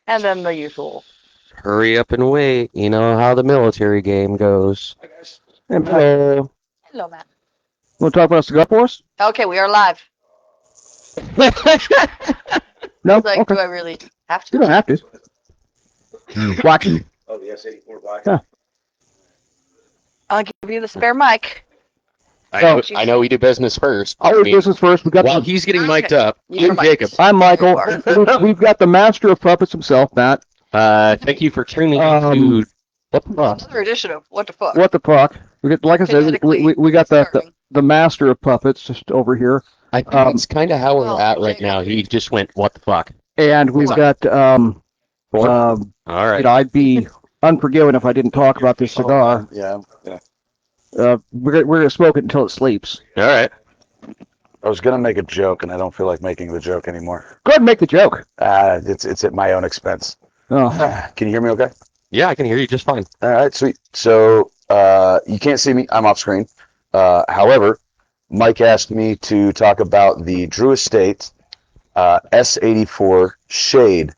And then the usual. Hurry up and wait. You know how the military game goes. Hey, Matt, Hello. Hello, Matt. want to talk about a cigar for us? Okay, we are live. No? Like, Okay. do I really have You to? don't have to. Black. Oh, the S84 black. Yeah. I'll give you the spare mic. I know we do business first. Always business first. We got While the, he's getting Okay. mic'd up, You're I'm mic'd. Jacob. I'm Michael. You We've got the master of puppets himself, Matt. Thank you for tuning to What the Fuck. Another edition of What the Fuck. What the fuck? We get, like I said, we got Starting. the master of puppets just over here, I think that's kind of how we're well, at right Jacob. now. He just went, what the fuck? and we've What? got All right. I'd be unforgiven if I didn't talk about this cigar. Yeah. We're gonna smoke it until it sleeps. All right. I was gonna make a joke, and I don't feel like making the joke anymore. Go ahead and make the joke. It's at my own expense. Oh, Can you hear me? Okay. Yeah, I can hear you just fine. All right, sweet. So you can't see me. I'm off screen. However, Mike asked me to talk about the Drew Estate S84 Shade.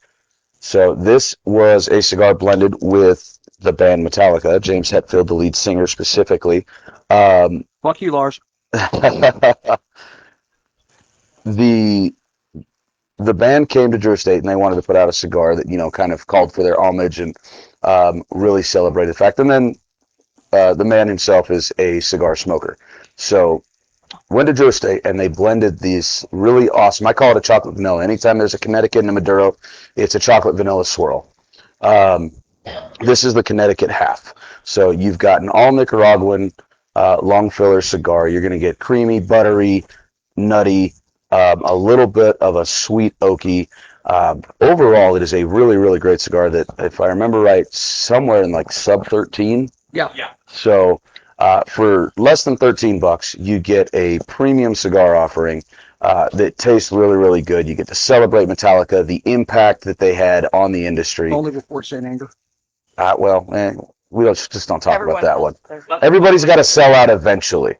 So this was a cigar blended with the band Metallica, James Hetfield, the lead singer specifically. fuck you, Lars. the band came to Drew Estate and they wanted to put out a cigar that, you know, kind of called for their homage and really celebrated the fact. And then the man himself is a cigar smoker. So went to Drew Estate and they blended these really awesome, I call it a chocolate vanilla. Anytime there's a Connecticut and a Maduro, it's a chocolate vanilla swirl. This is the Connecticut half. So you've got an all Nicaraguan long filler cigar. You're going to get creamy, buttery, nutty, a little bit of a sweet oaky. Overall, it is a really, really great cigar that, if I remember right, somewhere in like sub 13. Yeah. So for less than $13, you get a premium cigar offering that tastes really, really good. You get to celebrate Metallica, the impact that they had on the industry. Only before St. Anger. We just don't talk Everyone about that one. knows. Everybody's got to sell out eventually.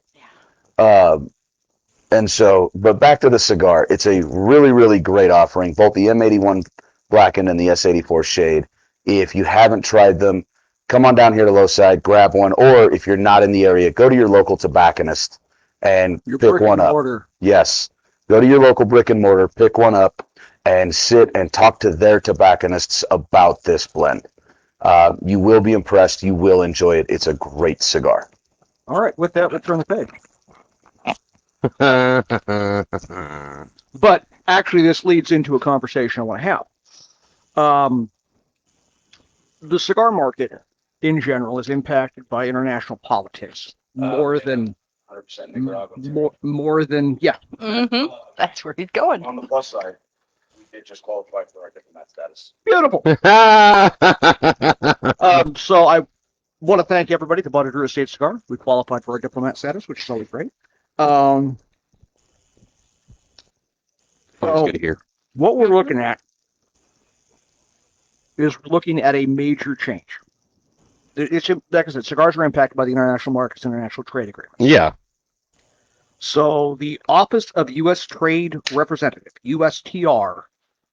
And so, but back to the cigar, it's a really, really great offering, both the M81 Blackened and the S84 Shade. If you haven't tried them, come on down here to Lowside, grab one, or if you're not in the area, go to your local tobacconist and Your pick brick one and up. mortar. Yes, go to your local brick and mortar, pick one up, and sit and talk to their tobacconists about this blend. You will be impressed. You will enjoy it. It's a great cigar. All right, with that, let's turn the page. All But actually, this leads into a conversation I want to have. The cigar market, in general, is impacted by international politics more than 100% Nicaraguan. more than yeah. Mm-hmm. That's where he's going. On the plus side, we did just qualify for our diplomat status. Beautiful. So I want to thank everybody that bought a Drew Estate cigar. We qualified for our diplomat status, which is always great. Always good to hear. What we're looking at is looking at a major change. It's like I said, cigars are impacted by the international markets, international trade agreements. Yeah. So the Office of U.S. Trade Representative, USTR,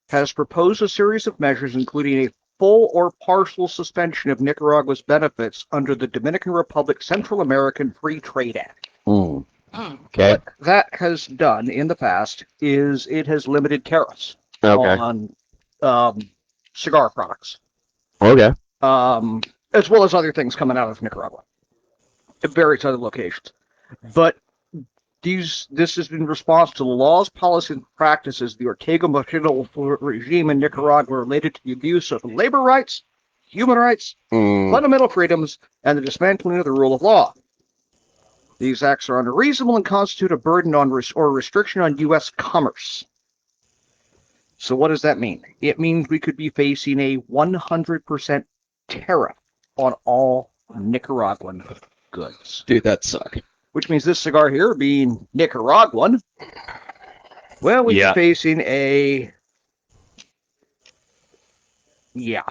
has proposed a series of measures including a full or partial suspension of Nicaragua's benefits under the Dominican Republic Central American Free Trade Act. Mm. Okay. What that has done in the past is it has limited tariffs Okay. on cigar products, Okay. as well as other things coming out of Nicaragua at various other locations. But this has been in response to the laws, policies, and practices of the Ortega Murillo regime in Nicaragua related to the abuse of labor rights, human rights, fundamental freedoms, and the dismantling of the rule of law. These acts are unreasonable and constitute a burden on or restriction on U.S. commerce. So what does that mean? It means we could be facing a 100% tariff on all Nicaraguan goods. Dude, that suck. Which means this cigar here, being Nicaraguan, well, we'd Yeah. be facing a... Yeah.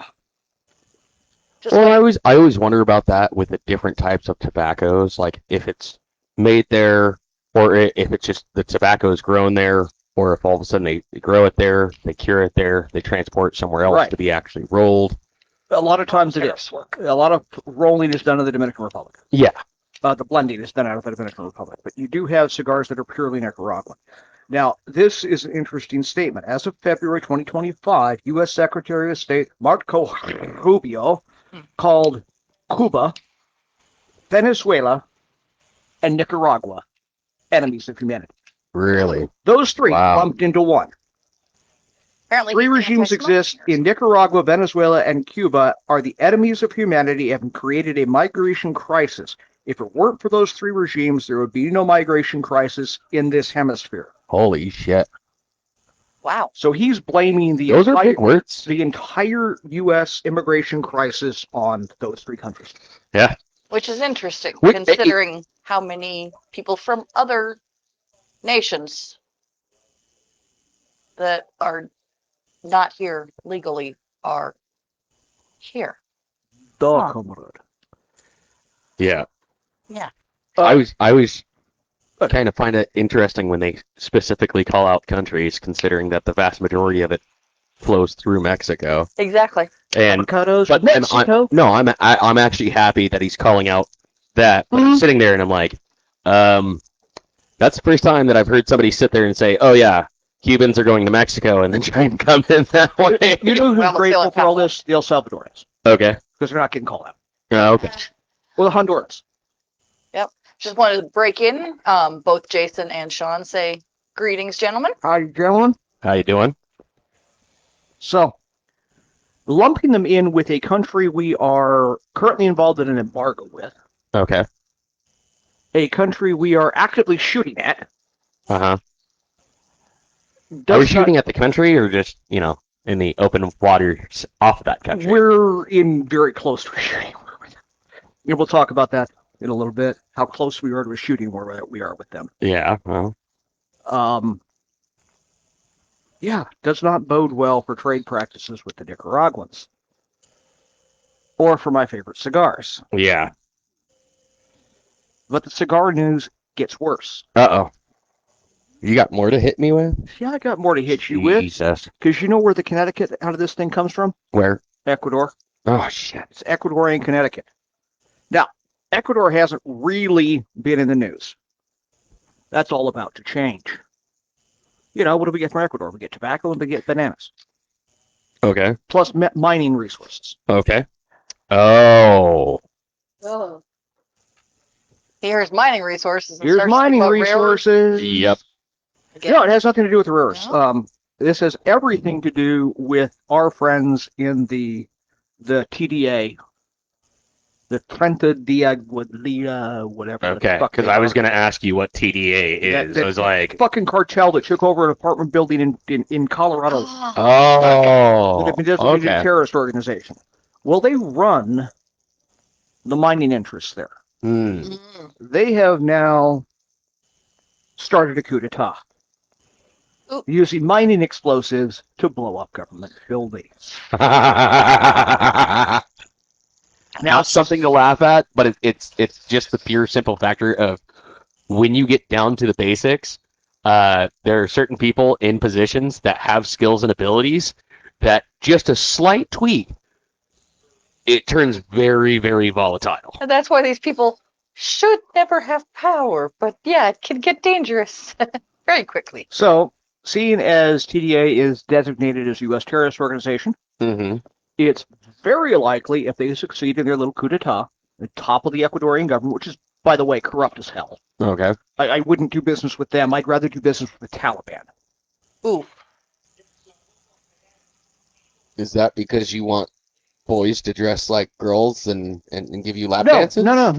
Just Well, like, I always wonder about that with the different types of tobaccos, like if it's made there or if it's just the tobacco is grown there or if all of a sudden they grow it there, they cure it there, they transport it somewhere else Right. to be actually rolled. A lot of times it is. A lot of rolling is done in the Dominican Republic. Yeah. The blending is done out of the Dominican Republic. But you do have cigars that are purely Nicaraguan. Now, this is an interesting statement. As of February 2025, U.S. Secretary of State Marco Rubio called Cuba, Venezuela, and Nicaragua enemies of humanity. Really? Those three Wow. lumped into one. Apparently, Three he's regimes anti-smuggling. exist in Nicaragua, Venezuela, and Cuba are the enemies of humanity and have created a migration crisis. If it weren't for those three regimes, there would be no migration crisis in this hemisphere. Holy shit. Wow. So he's blaming Those are big words. the entire U.S. immigration crisis on those three countries. Yeah. Which is interesting, Wait, considering how many people from other nations that are not here legally are here. Huh. Comrade. Yeah. Yeah. I was kind of find it interesting when they specifically call out countries, considering that the vast majority of it flows through Mexico. Exactly. And Avocados but from and Mexico. I'm actually happy that he's calling out that. But I'm sitting there and I'm like, that's the first time that I've heard somebody sit there and say, "Oh yeah, Cubans are going to Mexico," and then try and come in that way. You know who's Well, grateful for all Philippines. this? The El Salvadorians. Okay. Because they're not getting called out. Okay. Well, the Hondurans. Just wanted to break in. Both Jason and Sean say greetings, gentlemen. Hi, gentlemen. How you doing? So, lumping them in with a country we are currently involved in an embargo with, Okay. a country we are actively shooting at. Are does we not- shooting at the country or just in the open waters off of that country? We're in very close to a shooting war with them. Yeah, we'll talk about that in a little bit. How close we are to a shooting war we are with them. Yeah. Well, Yeah, does not bode well for trade practices with the Nicaraguans, or for my favorite cigars. yeah. But the cigar news gets worse. Uh-oh. You got more to hit me with? Yeah, I got more to hit you with, Jesus. because you know where the Connecticut out of this thing comes from? Where? Ecuador. Oh, shit. It's Ecuadorian Connecticut. Now, Ecuador hasn't really been in the news. That's all about to change. What do we get from Ecuador? We get tobacco and we get bananas, Okay. plus mining resources. Okay. Oh. Oh. Here's mining resources. and Here's starts to mining talk about railroads resources. Yep. again. No, it has nothing to do with the rivers. No? This has everything to do with our friends in the TDA, the Trenta Diaguadilla, whatever. the Okay. fuck Because they I was are. going to ask you what TDA is. That- I was like, Fucking cartel that took over an apartment building in Colorado. Oh. oh. That have been designated a Okay. terrorist organization. Well, they run the mining interests there. Hmm. Mm. They have now started a coup d'etat, Ooh. using mining explosives to blow up government buildings. Now something to laugh at, but it's just the pure simple factor of when you get down to the basics, there are certain people in positions that have skills and abilities that just a slight tweak, it turns very, very volatile. And that's why these people should never have power. But yeah, it can get dangerous very quickly. So, seeing as TDA is designated as a U.S. terrorist organization, Mm-hmm. it's very likely if they succeed in their little coup d'etat, the top of the Ecuadorian government, which is, by the way, corrupt as hell. Okay. I wouldn't do business with them. I'd rather do business with the Taliban. Ooh. Is that because you want boys to dress like girls and give you lap No, dances? no.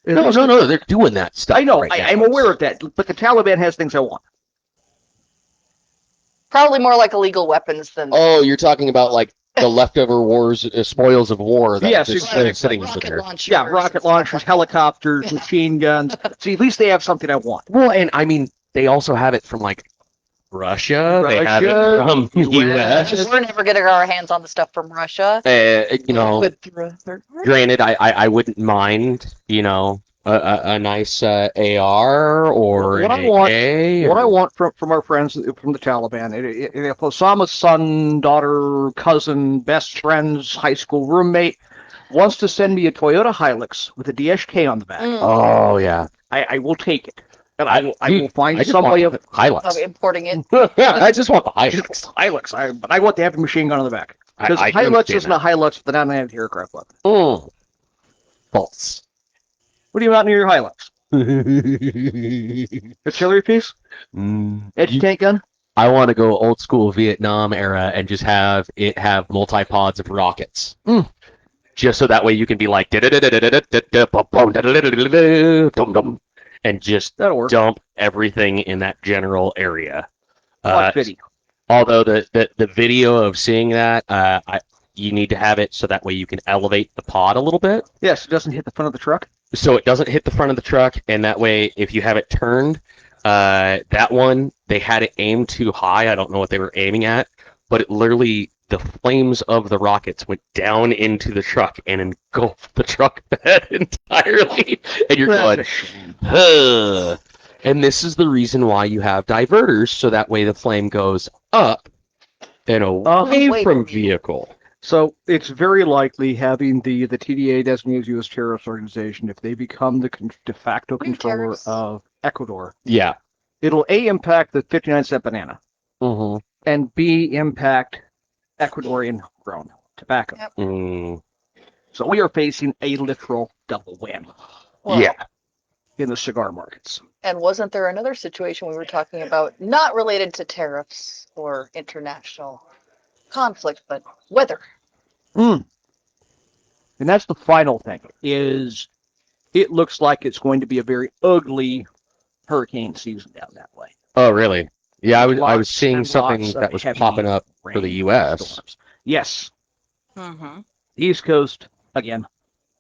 No, they're doing that stuff. I know. right I'm now. aware of that. But the Taliban has things I want. Probably more like illegal weapons than. Oh, you're talking about like the leftover wars, spoils of war. That Yes, just exactly. sitting over rocket there. launchers. Yeah, rocket launchers, helicopters, machine guns. See, at least they have something I want. Well, and I mean, they also have it from like Russia. They have it Russia, from US. US. We're never getting our hands on the stuff from Russia. You know, With third party. granted, I wouldn't mind, a nice AR or What an I want, AK? what I or- want from our friends from the Taliban, if Osama's son, daughter, cousin, best friend's high school roommate wants to send me a Toyota Hilux with a DSK on the back, Oh yeah, I will take it, and I will Dude, find I just some want way the of Of Hilux. importing it. I just want the just Hilux. Hilux. But I want to have a machine gun on the back because I can Hilux understand isn't a Hilux with an unmanned aircraft weapon. that. False. What do you want in your Hilux? Artillery piece? Edge tank gun? I want to go old school Vietnam era and just have it have multi-pods of rockets. Mm. Just so that way you can be like and just That'll work. dump everything in that general area. Watch video. Although the video of seeing that, you need to have it so that way you can elevate the pod a little bit, Yes, it doesn't hit the front of the truck. so it doesn't hit the front of the truck, and that way if you have it turned, that one they had it aimed too high. I don't know what they were aiming at, but it literally the flames of the rockets went down into the truck and engulfed the truck bed entirely, and you're That's going, a shame. huh. And this is the reason why you have diverters, so that way the flame goes up and away Away from from you. vehicle. So it's very likely having the TDA designated U.S. terrorist organization, if they become the de facto We're controller terrorists. of Ecuador, Yeah. it'll A, impact the 59-cent banana, Mm-hmm. and B, impact Ecuadorian grown tobacco. Yep. Mm, So we are facing a literal double whammy Well, yeah. in the cigar markets. And wasn't there another situation we were talking about, not related to tariffs or international conflict, but weather? And that's the final thing, is it looks like it's going to be a very ugly hurricane season down that way. Oh, really? Yeah, I was Lots seeing and something lots of that was heavy popping up for the rain U.S. storms. Yes, Mm-hmm. the East Coast, again.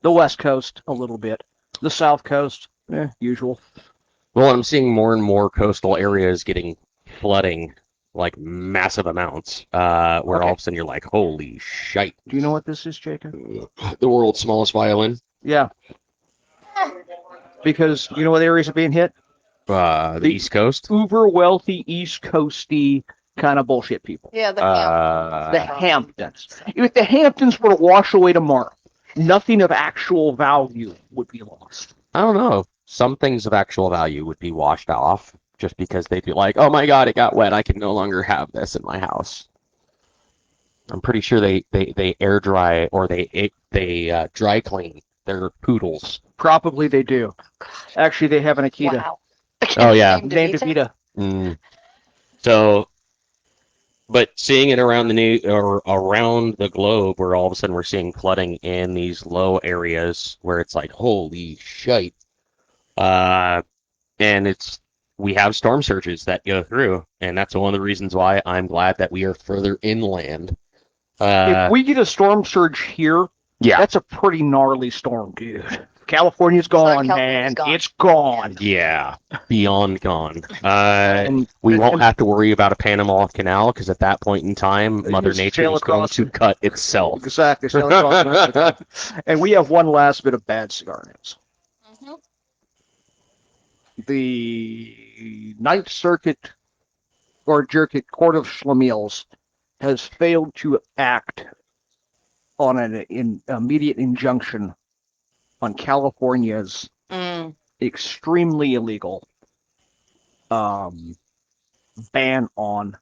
The West Coast, a little bit. The South Coast, usual. Well, I'm seeing more and more coastal areas getting flooding, like massive amounts, where Okay. all of a sudden you're like, holy shite. Do you know what this is, Jacob? The world's smallest violin. Yeah. Because you know what areas are being hit? The The- East Coast. Uber wealthy, East Coasty kind of bullshit people. Yeah, the Uh, The Hamptons. If the Hamptons were to wash away tomorrow, nothing of actual value would be lost. I don't know. Some things of actual value would be washed off just because they'd be like, oh my God, it got wet. I can no longer have this in my house. I'm pretty sure they air dry or they dry clean their poodles. Probably they do. Actually, they have an Akita. Wow. Oh, yeah. Named Akita. Mm. So, but seeing it around or around the globe, where all of a sudden we're seeing flooding in these low areas where it's like, holy shite. And we have storm surges that go through, and that's one of the reasons why I'm glad that we are further inland. If we get a storm surge here, Yeah. that's a pretty gnarly storm, dude. California's gone, man. California's gone. It's gone. Yeah, beyond gone. And We won't and have to worry about a Panama Canal because at that point in time, Mother just Nature sail is going across to cut itself. Exactly. And we have one last bit of bad cigar news. Mm-hmm. The Ninth Circuit or Circuit Court of Schlemiels has failed to act on an immediate injunction on California's Mm. extremely illegal ban on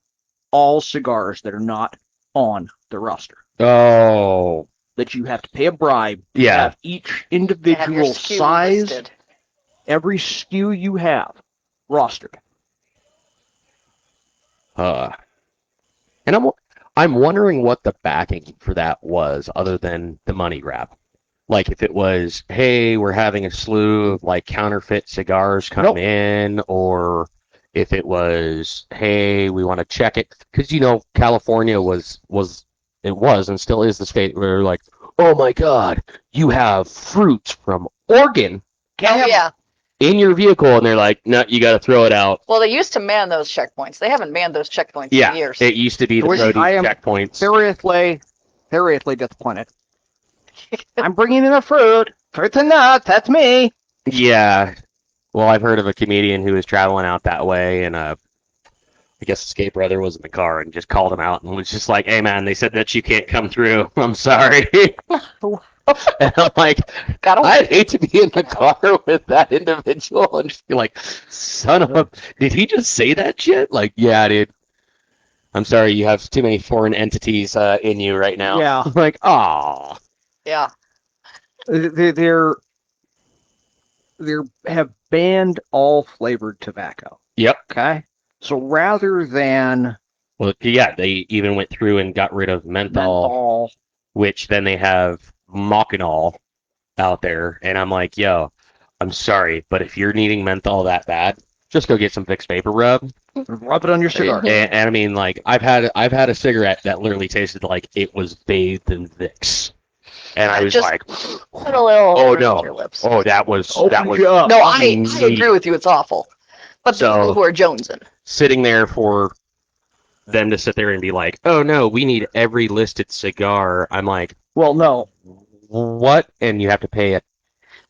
all cigars that are not on the roster. Oh, That you have to pay a bribe to Yeah. have each Have your individual SKU size, listed. every SKU you have rostered. and I'm wondering what the backing for that was, other than the money grab. Like if it was, hey, we're having a slew of like counterfeit cigars come Nope. in, or if it was, hey, we want to check it, because California was and still is the state where they're like, oh my God, you have fruits from Oregon Oh, yeah. in your vehicle, and they're like, no, you got to throw it out. Well, they used to man those checkpoints. They haven't manned those checkpoints Yeah, in years. it used to be the Which produce I am checkpoints. seriously disappointed. I'm bringing in a fruit and nuts. That's me. Yeah. Well, I've heard of a comedian who was traveling out that way, and I guess Escape Brother was in the car and just called him out and was just like, "Hey, man, they said that you can't come through. I'm sorry." And I'm like, Gotta I'd hate to be in the car with that individual and just be like, "Son of a, did he just say that shit?" Like, yeah, dude. I'm sorry, you have too many foreign entities in you right now. Yeah. I'm like, "Aw." yeah. They're have banned all flavored tobacco. Yep. Okay. So rather than Well, yeah, they even went through and got rid of menthol, which then they have Mackinac out there, and I'm like, yo, I'm sorry, but if you're needing menthol that bad, just go get some Vicks Vapor Rub. rub it on your cigar. And I mean, like, I've had a cigarette that literally tasted like it was bathed in Vicks, and I was Just like, Put a little oh on no, your lips. oh that was You up. No, I agree with you. It's awful. But the So- people who are jonesing. sitting there for them to sit there and be like, oh no, we need every listed cigar. I'm like, Well, no. what? And you have to pay a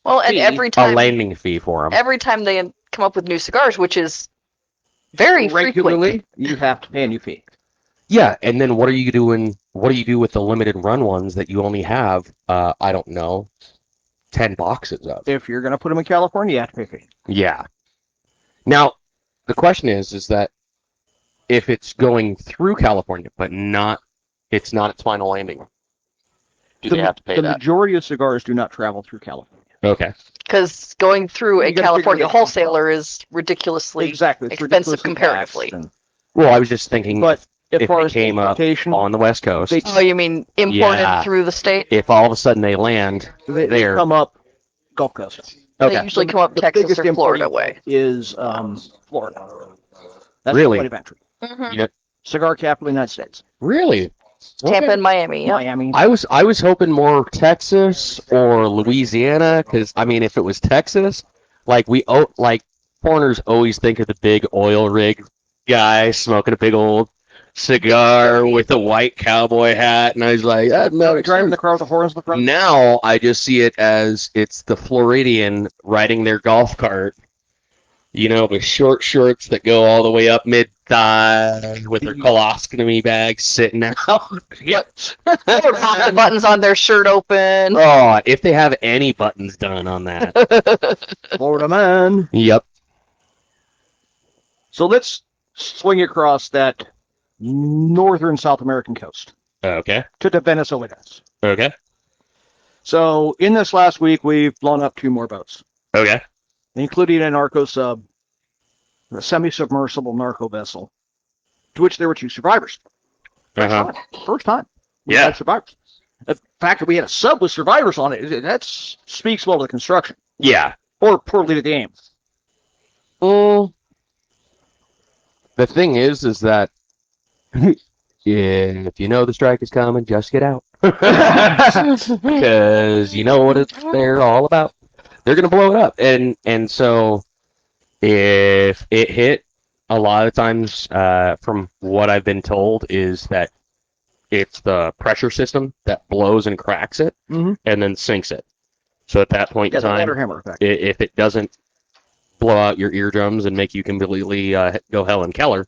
Well, and Fee. every a time landing fee for them. every time they come up with new cigars, which is very frequent. Regularly, you have to pay a new fee. Yeah, and then what are you doing? What do you do with the limited run ones that you only have? I don't know, 10 boxes of. If you're going to put them in California, you have to pay a fee. Yeah. Now, the question is that if it's going through California, but it's not its final landing, do they have to pay the that? majority of cigars do not travel through California. Okay. Because going through a You gotta figure California that out. wholesaler is ridiculously Exactly. It's expensive ridiculously comparatively. taxed, Well, I was just thinking, But as if far it as came up importation, on the West Coast, They- Oh, you mean imported Yeah. through the state? if all of a sudden they land they there, come up Gulf Coast. They okay, usually come up The Texas biggest or Florida importing way. is Florida. That's Really? the point of entry. Mm-hmm. you know, Cigar capital of the United States. really, Tampa Okay. and Miami. Yep. Miami. I was hoping more Texas or Louisiana, because I mean, if it was Texas, like foreigners always think of the big oil rig guy smoking a big old cigar with a white cowboy hat, and I was like, that makes Driving the sense. car with the horns in the front. Now I just see it as it's the Floridian riding their golf cart, with short shorts that go all the way up mid thigh, with their colostomy bag sitting out. Yep. Half the buttons on their shirt open. Oh, if they have any buttons done on that. Florida man. Yep. So let's swing across that northern South American coast Okay. to the Venezuelans. Okay. So in this last week, we've blown up 2 more boats, Okay. including a narco sub, a semi-submersible narco vessel, to which there were 2 survivors. Uh-huh. First time. We Yeah. had survivors. The fact that we had a sub with survivors on it, that speaks well to the construction, Yeah. or poorly to the aim. Mm. The thing is that if you know the strike is coming, just get out. Because you know what they're all about. They're gonna blow it up, and so if it hit, a lot of times, from what I've been told, is that it's the pressure system that blows and cracks it, Mhm. and then sinks it. So at that point Yeah, in the time, water hammer effect. if it doesn't blow out your eardrums and make you completely go Helen Keller,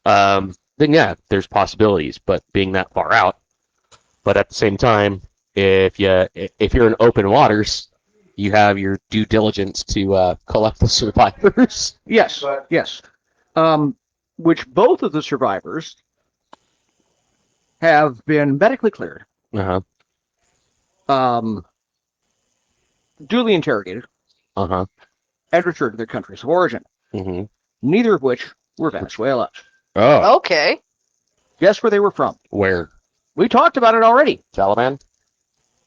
then yeah, there's possibilities. But being that far out, but at the same time, if you're in open waters, you have your due diligence to collect the survivors. Yes, yes. Which both of the survivors have been medically cleared, Uh duly interrogated, huh. and returned to their countries of origin, Mm-hmm. neither of which were Venezuela. Oh, Okay. Guess where they were from? where? We talked about it already. Taliban?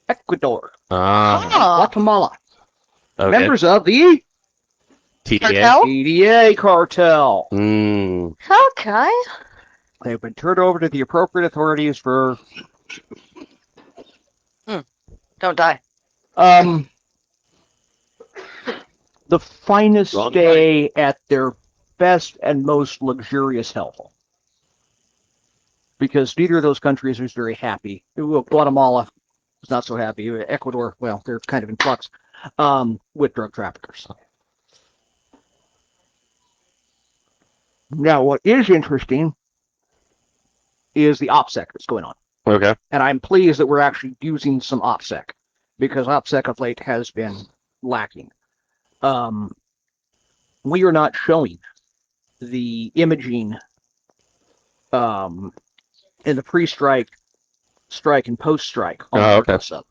Ecuador, Ah, Huh. Guatemala, okay. members of the TDA. Cartel? EDA cartel. Mm. Okay. They've been turned over to the appropriate authorities for Don't die. the finest Wrong day at their best and most luxurious health. Because neither of those countries is very happy. Well, Guatemala is not so happy. Ecuador, well, they're kind of in flux. with drug traffickers. Now, what is interesting is the OPSEC that's going on. Okay. And I'm pleased that we're actually using some OPSEC, because OPSEC of late has been lacking. We are not showing the imaging in the pre-strike, strike, and post-strike on the okay. narco sub,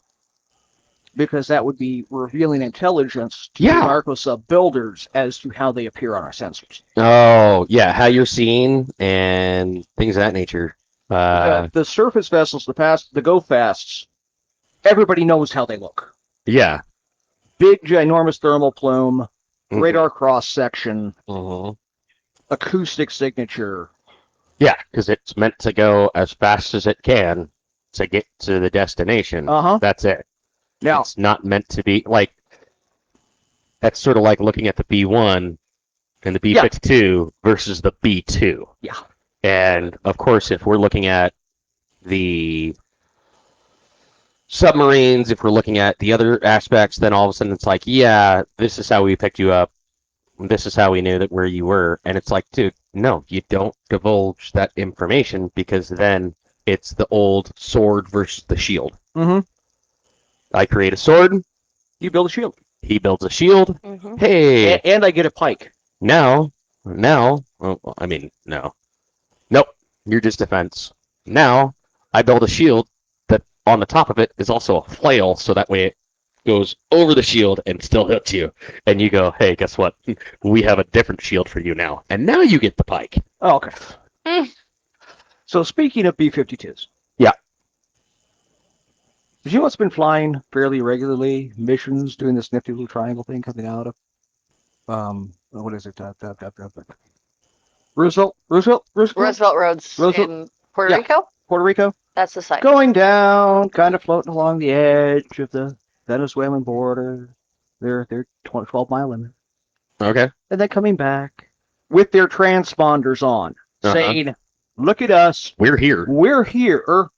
because that would be revealing intelligence to Yeah. the narco sub builders as to how they appear on our sensors. Oh, yeah, how you're seen and things of that nature. The surface vessels, the go fasts, everybody knows how they look. Yeah. Big, ginormous thermal plume, Mhm. radar cross section, Mhm. acoustic signature. Yeah, because it's meant to go as fast as it can to get to the destination. Uh-huh. That's it. Now, It's not meant to be like. That's sort of like looking at the B1 and the B52 versus the B2. Yeah. And of course, if we're looking at the submarines, if we're looking at the other aspects, then all of a sudden it's like, yeah, this is how we picked you up. This is how we knew that where you were. And it's like, dude, no, you don't divulge that information, because then it's the old sword versus the shield. mm-hmm. I create a sword, You build a shield. he builds a shield. Mm-hmm. Hey, And I get a pike. now, well, I mean, no. Nope, you're just defense. Now, I build a shield that on the top of it is also a flail, so that way it goes over the shield and still hits you. And you go, hey, guess what? We have a different shield for you now. And now you get the pike. Oh, okay. Mm. So speaking of B-52s. Yeah. Did you know what's been flying fairly regularly? Missions doing this nifty little triangle thing coming out of what is it? Roosevelt Roosevelt Roads Roosevelt- in Puerto yeah. Rico. Puerto Rico? That's the site. Going down, kind of floating along the edge of the Venezuelan border. They're 12 mile limit. Okay. And then coming back with their transponders on, saying, look at us. We're here. We're here.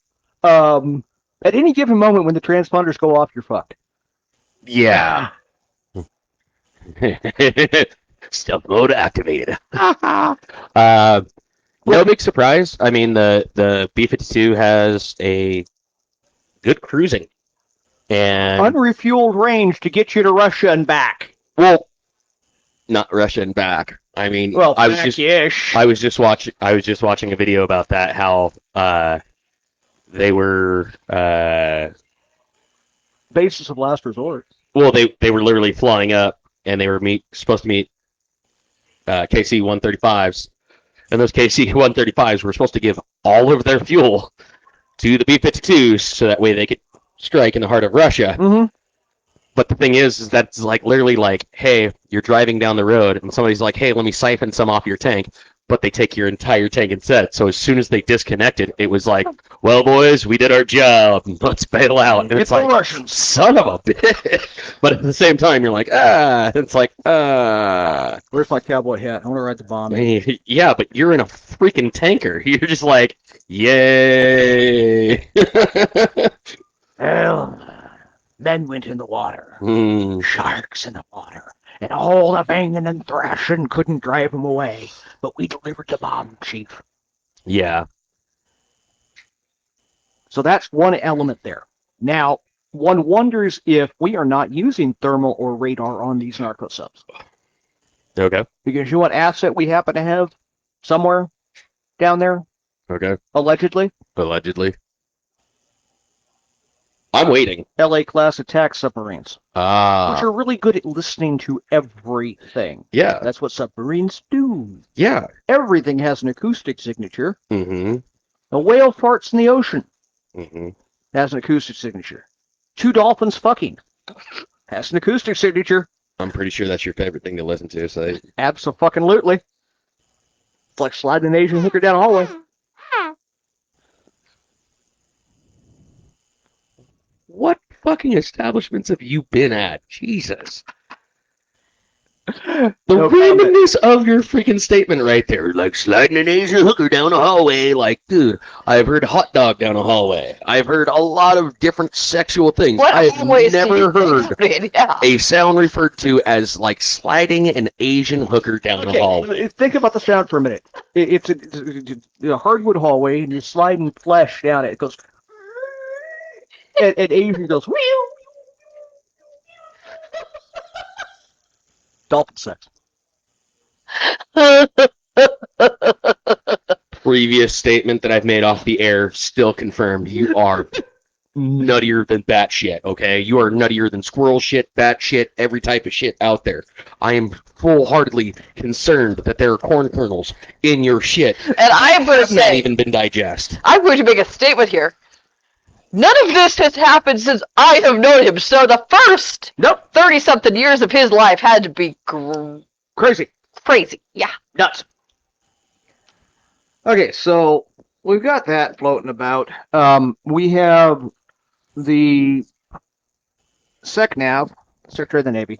At any given moment when the transponders go off, you're fucked. Yeah. Stealth mode activated. No big surprise. I mean, the B-52 has a good cruising. And Unrefueled range to get you to Russia and back. well, not Russia and back. I mean, Well, I was just watching a video about that, how they were basis of last resort. well, they were literally flying up, and they were supposed to meet KC-135s, and those KC-135s were supposed to give all of their fuel to the B-52s, so that way they could strike in the heart of Russia. Mm-hmm. But the thing is that's like literally like, hey, you're driving down the road, and somebody's like, hey, let me siphon some off your tank, but they take your entire tank instead. So as soon as they disconnected, it was like, well, boys, we did our job. Let's bail out. And it's the like, Russians. son of a bitch. But at the same time, you're like, it's like, Where's my cowboy hat? I want to ride the bomb. yeah, but you're in a freaking tanker. You're just like, yay. Well, men went in the water. Hmm. Sharks in the water. And all the banging and thrashing couldn't drive them away. But we delivered the bomb, Chief. Yeah. So that's one element there. Now, one wonders if we are not using thermal or radar on these narco subs. Okay. Because you know what asset we happen to have somewhere down there, Okay. allegedly? Allegedly. I'm waiting. LA-class attack submarines, which Ah. are really good at listening to everything. Yeah. That's what submarines do. Yeah. Everything has an acoustic signature. Mm-hmm. A whale farts in the ocean Mm-hmm. has an acoustic signature. Two dolphins fucking has an acoustic signature. I'm pretty sure that's your favorite thing to listen to. So Abso-fucking-lutely. It's like sliding an Asian hooker down a hallway. what fucking establishments have you been at? Jesus. The No comment. randomness of your freaking statement right there, like sliding an Asian hooker down a hallway, like, dude, I've heard hot dog down a hallway. I've heard a lot of different sexual things. What I've hallways do never you heard think? Yeah. a sound referred to as like sliding an Asian hooker down a hallway. Okay, think about the sound for a minute. It's a hardwood hallway, and you're sliding flesh down it. It goes, and Asian goes, whew. Dolphin sex. Previous statement that I've made off the air still confirmed. You are nuttier than bat shit, okay? You are nuttier than squirrel shit, bat shit, every type of shit out there. I am full-heartedly concerned that there are corn kernels in your shit And I'm going to that haven't say, even been digested. I'm going to make a statement here. None of this has happened since I have known him. So the first 30-something years of his life had to be Crazy. crazy. Yeah. Nuts. Okay, so we've got that floating about. We have the SecNav, Secretary of the Navy,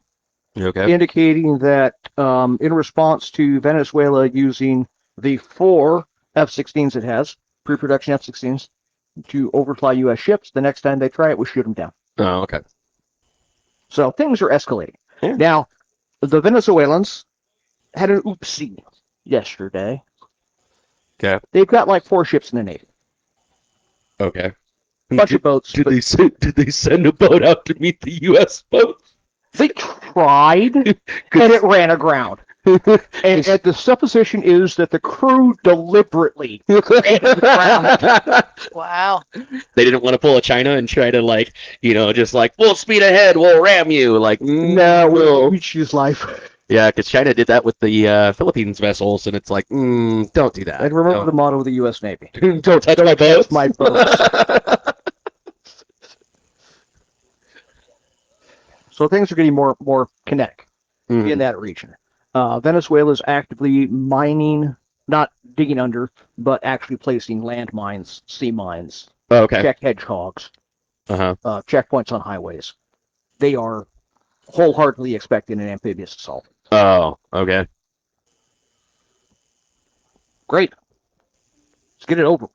Okay. indicating that in response to Venezuela using the 4 F-16s it has, pre-production F-16s, to overfly U.S. ships, the next time they try it, we'll shoot them down. Oh, okay. So things are escalating. Yeah. Now, the Venezuelans had an oopsie yesterday. Okay. They've got like 4 ships in the Navy. Okay. Bunch of boats. Did they send a boat out to meet the U.S. boat? They tried, and it ran aground. And the supposition is that the crew deliberately ran aground. Wow. They didn't want to pull a China and try to, like, just like, full speed ahead, we'll ram you. Like, No, we choose life. Yeah, because China did that with the Philippines vessels, and it's like, don't do that. And remember the motto of the U.S. Navy. Don't touch my boats. My boats. So things are getting more kinetic in that region. Venezuela is actively mining, not digging under, but actually placing landmines, sea mines, Oh, okay. check hedgehogs, Uh-huh. checkpoints on highways. They are wholeheartedly expecting an amphibious assault. Oh, okay. Great. Let's get it over with.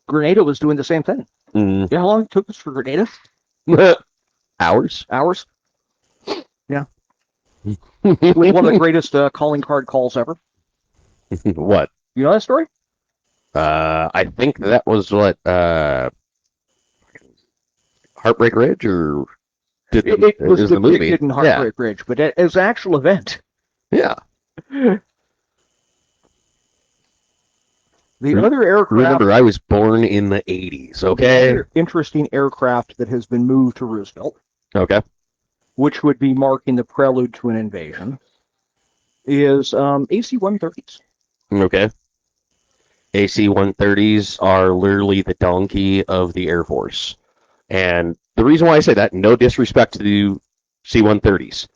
Grenada was doing the same thing. Mm. You know how long it took us for Grenada? Hours? Hours? Yeah. It was one of the greatest calling card calls ever. What? You know that story? I think that was what, Heartbreak Ridge, or It was the movie? depicted in Heartbreak Ridge, but it was an actual event. Yeah. The other aircraft, Remember, I was born in the 80s, okay? other interesting aircraft that has been moved to Roosevelt, Okay. which would be marking the prelude to an invasion, is AC-130s. Okay. AC-130s are literally the donkey of the Air Force. And the reason why I say that, no disrespect to the C-130s,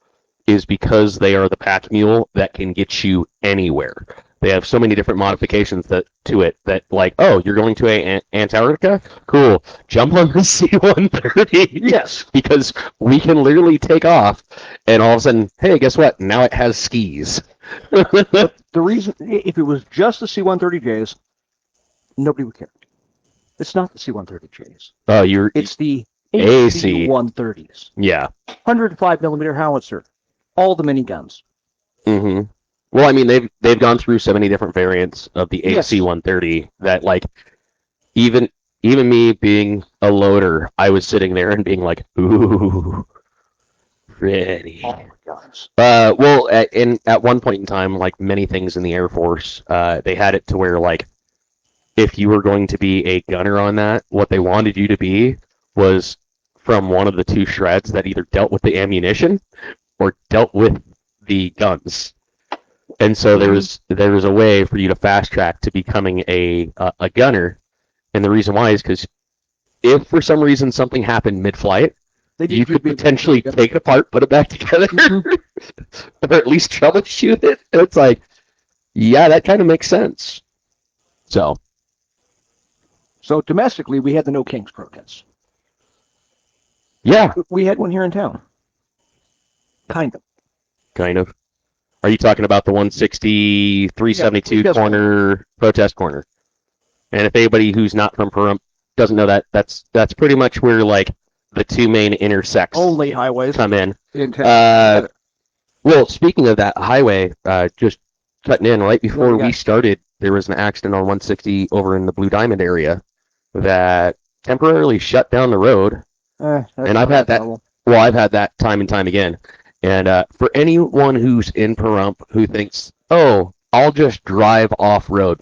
is because they are the pack mule that can get you anywhere. They have so many different modifications to it that, like, oh, you're going to Antarctica? Cool. Jump on the C-130. Yes. Because we can literally take off, and all of a sudden, hey, guess what? Now it has skis. The reason, if it was just the C-130Js, nobody would care. It's not the C-130Js. Oh, It's the AC. AC-130s. Yeah. 105 millimeter howitzer. All the miniguns. Mm-hmm. Well, I mean, they've gone through so many different variants of the Yes. AC-130 that, like, even me being a loader, I was sitting there and being like, ooh, pretty. Oh my gosh. Well, at one point in time, like many things in the Air Force, they had it to where, like, if you were going to be a gunner on that, what they wanted you to be was from one of the 2 shreds that either dealt with the ammunition or dealt with the guns. And so there was a way for you to fast track to becoming a gunner, and the reason why is because if for some reason something happened mid-flight, you could potentially take it apart, put it back together, or at least troubleshoot it. And it's like, yeah, that kind of makes sense. So domestically, we had the No Kings protests. yeah, We had one here in town. Kind of. Kind of. Are you talking about the 160, 372 protest corner, protest corner? And if anybody who's not from Pahrump doesn't know that, that's pretty much where like the two main intersects Only highways come in. in town. Well, speaking of that highway, just cutting in right before Yeah. we started, there was an accident on 160 over in the Blue Diamond area that temporarily shut down the road. And I've had that. Well, I've had that time and time again. And for anyone who's in Pahrump who thinks, oh, I'll just drive off-road,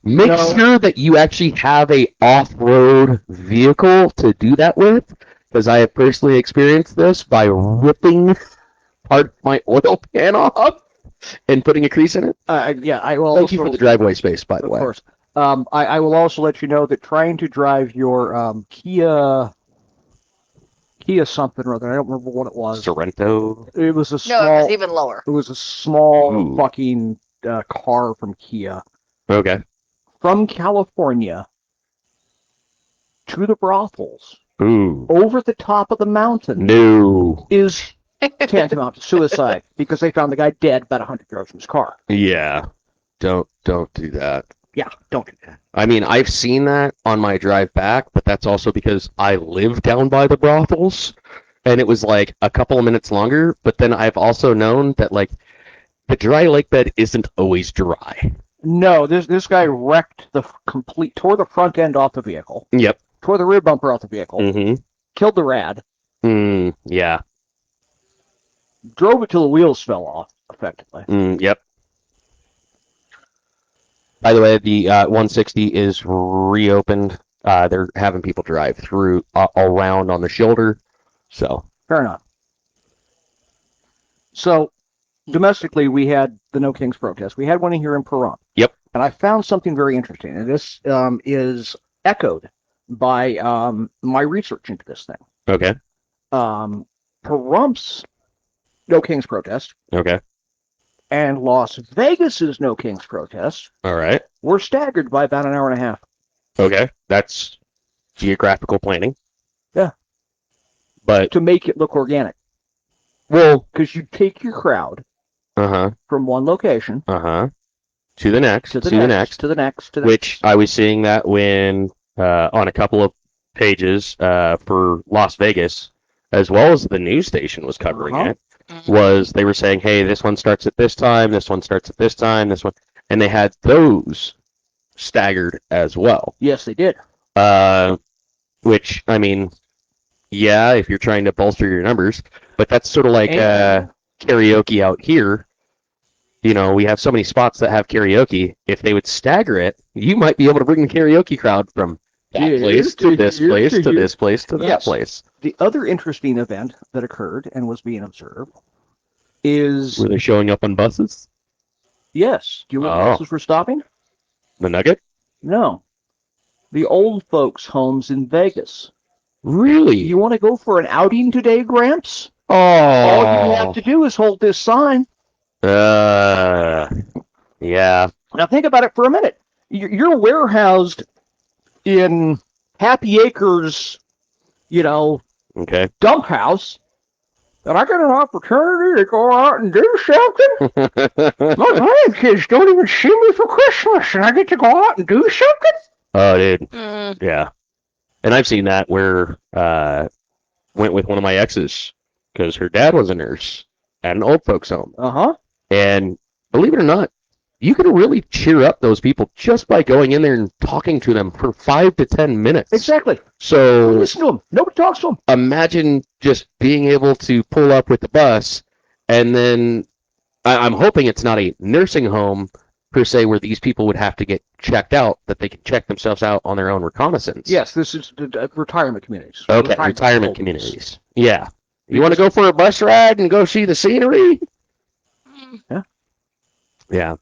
make sure that you actually have a off-road vehicle to do that with, because I have personally experienced this by ripping part of my oil pan off and putting a crease in it. I will. Thank you for the driveway space, by the way. Of course. I will also let you know that trying to drive your Kia something or other, I don't remember what it was. Sorrento. It was a No, small. it was even lower. It was a small Ooh. fucking car from Kia Okay. from California to the brothels Ooh. over the top of the mountain No. is tantamount to suicide because they found the guy dead about 100 yards from his car. Yeah. Don't do that. Yeah, don't do that. I mean, I've seen that on my drive back, but that's also because I live down by the brothels, and it was like a couple of minutes longer. But then I've also known that like the dry lake bed isn't always dry. No, this guy wrecked tore the front end off the vehicle, Yep. tore the rear bumper off the vehicle, Mm-hmm. killed the rad, Yeah. drove it till the wheels fell off, effectively. Yep. By the way, the 160 is reopened. They're having people drive through around on the shoulder. So Fair enough. So, domestically, we had the No Kings protest. We had one in here in Pahrump. Yep. And I found something very interesting, and this is echoed by my research into this thing. okay. Pahrump's No Kings protest Okay. and Las Vegas's No Kings protest All right. were staggered by about an hour and a half. Okay. That's geographical planning. Yeah. But To make it look organic. well, Because you take your crowd from one location to the next, to the next. which I was seeing that when on a couple of pages for Las Vegas, as well as the news station was covering it. Was they were saying, hey, this one starts at this time, this one starts at this time, this one, and they had those staggered as well. Yes, they did. Which, I mean, yeah, if you're trying to bolster your numbers, but that's sort of like karaoke out here. You know, we have so many spots that have karaoke. If they would stagger it, you might be able to bring the karaoke crowd from that place to this place to this place to that place. The other interesting event that occurred and was being observed is... Were they showing up on buses? Yes. Do you know what buses were stopping? The Nugget? No. The old folks' homes in Vegas. Really? You want to go for an outing today, Gramps? Oh. All you have to do is hold this sign. Yeah. Now think about it for a minute. You're warehoused in Happy Acres, Okay. dump house, and I got an opportunity to go out and do something. My grandkids don't even see me for Christmas, and I get to go out and do something? Oh, dude. Yeah. And I've seen that where went with one of my exes because her dad was a nurse at an old folks home. And believe it or not, you can really cheer up those people just by going in there and talking to them for 5 to 10 minutes. Exactly. So listen to them. Nobody talks to them. Imagine just being able to pull up with the bus, and then I'm hoping it's not a nursing home per se where these people would have to get checked out, that they can check themselves out on their own reconnaissance. Yes, this is retirement communities. Okay, retirement communities. Yeah. You want to go for a bus ride and go see the scenery? Yeah. Yeah.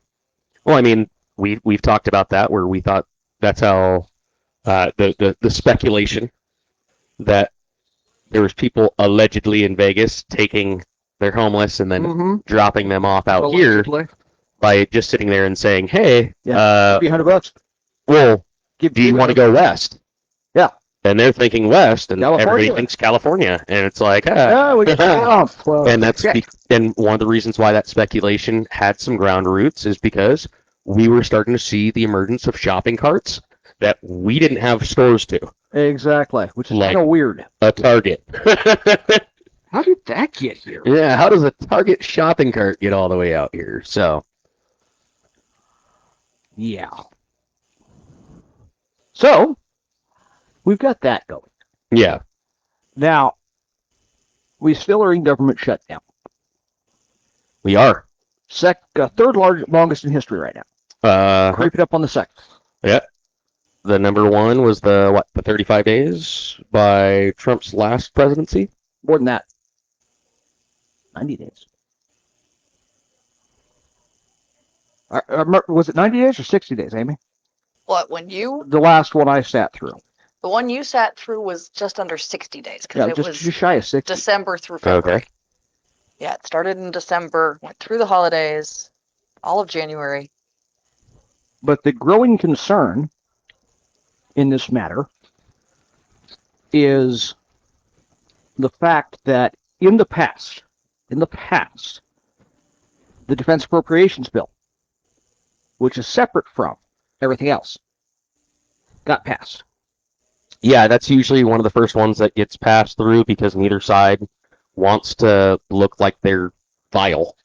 Well, I mean, we've talked about that where we thought that's how the speculation that there was people allegedly in Vegas taking their homeless and then dropping them off out here by just sitting there and saying, "Hey, $300. well, do you want to go west?" Yeah. and they're thinking west, and California. everybody thinks California, and it's like, We get well, and that's and one of the reasons why that speculation had some ground roots is because we were starting to see the emergence of shopping carts that we didn't have stores to, exactly, which is Like- kind of weird. a Target. How did that get here? Yeah, how does a Target shopping cart get all the way out here? So, Yeah. So, we've got that going. yeah, Now, we still are in government shutdown. we are. Third longest in history right now. Creeping up on the second. The number one was the 35 days by Trump's last presidency. More than that. 90 days. I remember, was it 90 days or 60 days, Amy? What, when you, The last one I sat through. the one you sat through was just under 60 days because Yeah, it was just shy of 60. December through February. Okay. Yeah, it started in December, went through the holidays, all of January. But the growing concern in this matter is the fact that in the past, the Defense Appropriations Bill, which is separate from everything else, got passed. Yeah, that's usually one of the first ones that gets passed through because neither side wants to look like they're vile.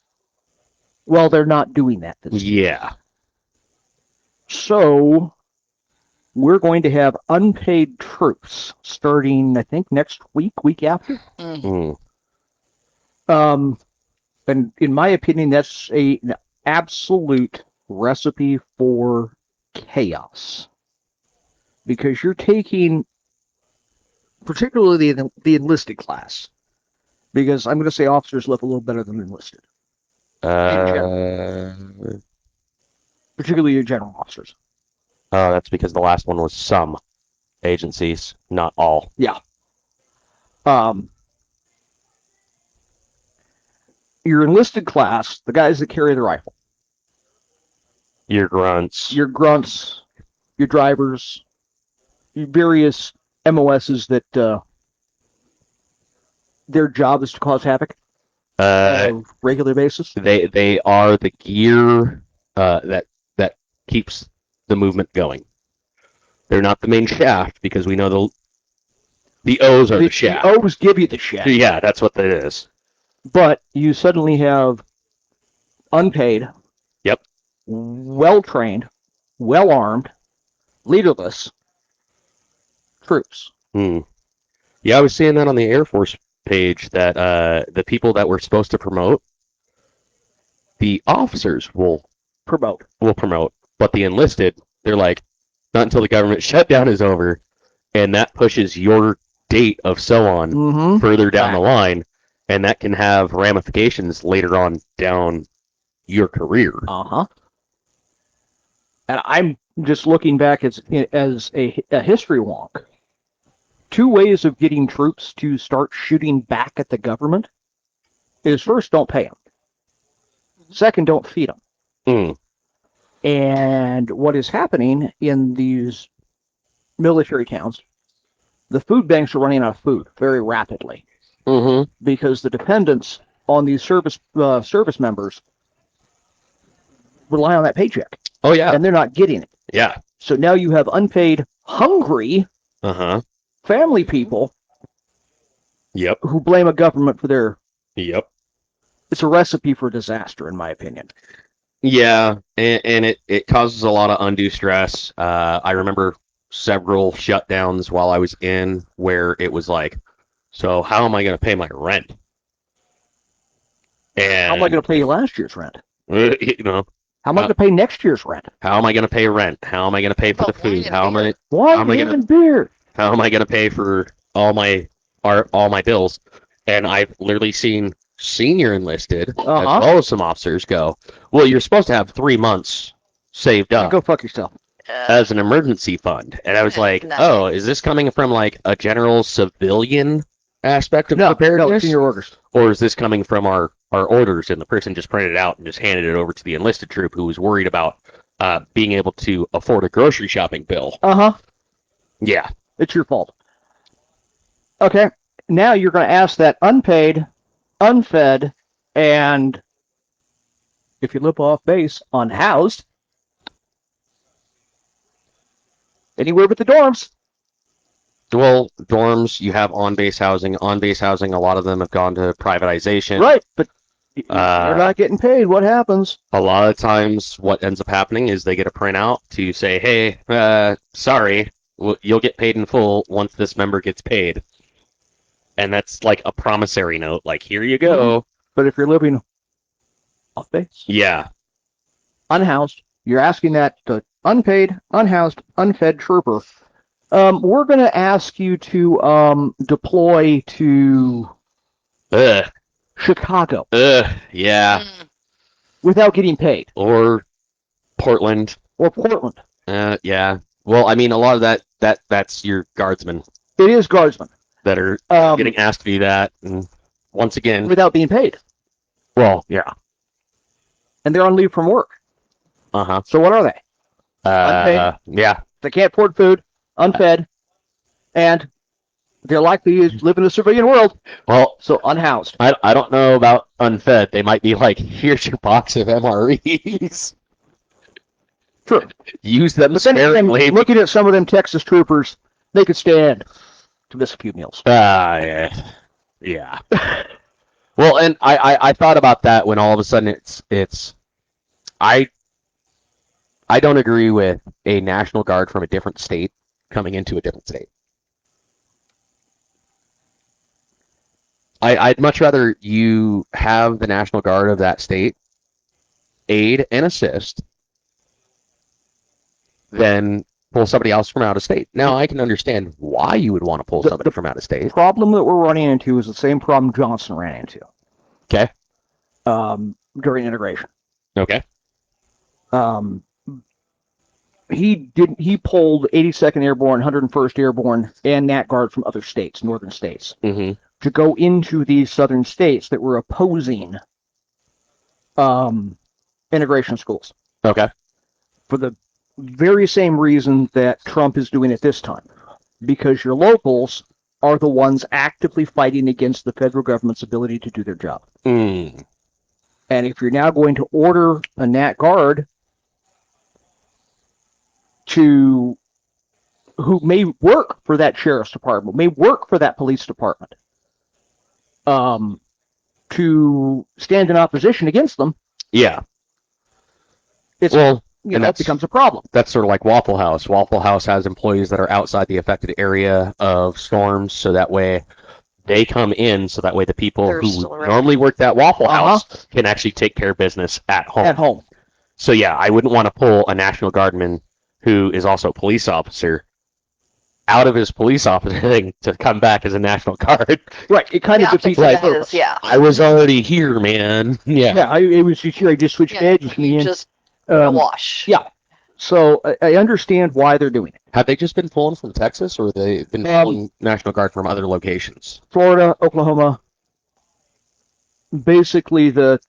Well, they're not doing that this year. Yeah. So we're going to have unpaid troops starting, I think, next week after. Mm. Mm. And in my opinion, that's an absolute recipe for chaos. Because you're taking, particularly the enlisted class, because I'm going to say officers live a little better than enlisted, Oh, particularly your general officers. that's because the last one was some agencies, not all. Your enlisted class, the guys that carry the rifle, Your grunts. your grunts, your drivers, your various MOSs that their job is to cause havoc on a regular basis. They are the gear that keeps the movement going. They're not the main shaft because we know the O's are the shaft. The O's give you the shaft. Yeah, that's what that is. But you suddenly have unpaid, Yep. well-trained, well-armed, leaderless troops. Hmm. Yeah, I was seeing that on the Air Force page that the people that we're supposed to promote, the officers will Promote. promote, but the enlisted, they're like, not until the government shutdown is over, and that pushes your date of so on Mm-hmm. further down the line, and that can have ramifications later on down your career. Uh-huh. And I'm just looking back as a history wonk. Two ways of getting troops to start shooting back at the government is first, don't pay them. Second, don't feed them. Mm. And what is happening in these military towns, the food banks are running out of food very rapidly Mm-hmm. because the dependents on these service members rely on that paycheck, Oh yeah, and they're not getting it. yeah. So now you have unpaid, hungry Uh-huh. family people Yep. who blame a government for their. Yep. It's a recipe for disaster, in my opinion. Yeah, and it causes a lot of undue stress. I remember several shutdowns while I was in where it was like, so how am I going to pay my rent? And How am I going to pay last year's rent? you know, How am I going to pay next year's rent? how am I going to pay rent? How am I going to pay for the But food? wine How am I and Why am I gonna- and beer? how am I going to pay for all my bills? And I've literally seen senior enlisted as Uh-huh. well as some officers go, well, you're supposed to have 3 months saved up Go fuck yourself. as an emergency fund. And I was like, No. oh, is this coming from like a general civilian aspect of No, it's preparedness? in your orders. Or is this coming from our orders and the person just printed it out and just handed it over to the enlisted troop who was worried about being able to afford a grocery shopping bill? Uh-huh. Yeah. It's your fault. Okay. Now you're going to ask that unpaid, unfed, and if you live off base, unhoused, anywhere but the dorms. Well, dorms, you have on-base housing. On-base housing, a lot of them have gone to privatization. Right, but they're not getting paid. What happens? A lot of times, what ends up happening is they get a printout to say, hey, sorry, you'll get paid in full once this member gets paid. And that's like a promissory note, like, here you go. But if you're living off base, Yeah. unhoused, you're asking that unpaid, unhoused, unfed trooper. We're going to ask you to deploy to Ugh. Chicago Yeah. without getting paid, Or Portland. or Portland. Yeah. Well, I mean, a lot of that's your guardsmen It is guardsmen that are getting asked to do that. And once again, without being paid, well, yeah. and they're on leave from work. Uh-huh. So what are they? Unpaid? Yeah. They can't afford food, unfed, and they're likely to live in a civilian world, Well, so unhoused. I don't know about unfed. They might be like, here's your box of MREs. True. Use them But then again, sparingly. looking at some of them Texas troopers, they could stand to miss a few meals. Yeah. Yeah. Well, and I thought about that when all of a sudden I don't agree with a National Guard from a different state coming into a different state. I'd much rather you have the National Guard of that state aid and assist than pull somebody else from out of state. Now, I can understand why you would want to pull somebody from out of The state. problem that we're running into is the same problem Johnson ran into Okay. during integration. Okay. He pulled 82nd Airborne, 101st Airborne, and Nat Guard from other states, northern states, Mm-hmm. to go into these southern states that were opposing integration schools Okay. for the very same reason that Trump is doing it this time, because your locals are the ones actively fighting against the federal government's ability to do their job. Mm. And if you're now going to order a Nat Guard who may work for that sheriff's department, may work for that police department, to stand in opposition against them, Yeah. it's, Well, it and that's becomes a problem. That's sort of like Waffle House. Waffle House has employees that are outside the affected area of storms, so that way they come in, so that way the people They're who still around. normally work that Waffle Uh-huh. House can actually take care of business at home. At home. So yeah, I wouldn't want to pull a National Guardman who is also a police officer out of his police officer thing to come back as a National Guard. Right. It kind Yeah, of defeats like- the purpose. yeah. I was already here, man. Yeah. Yeah, it was just here. I just switched Yeah, edges. you And, just a um, wash. yeah. So I understand why they're doing it. Have they just been pulling from Texas, or have they been pulling National Guard from other locations? Florida, Oklahoma, basically the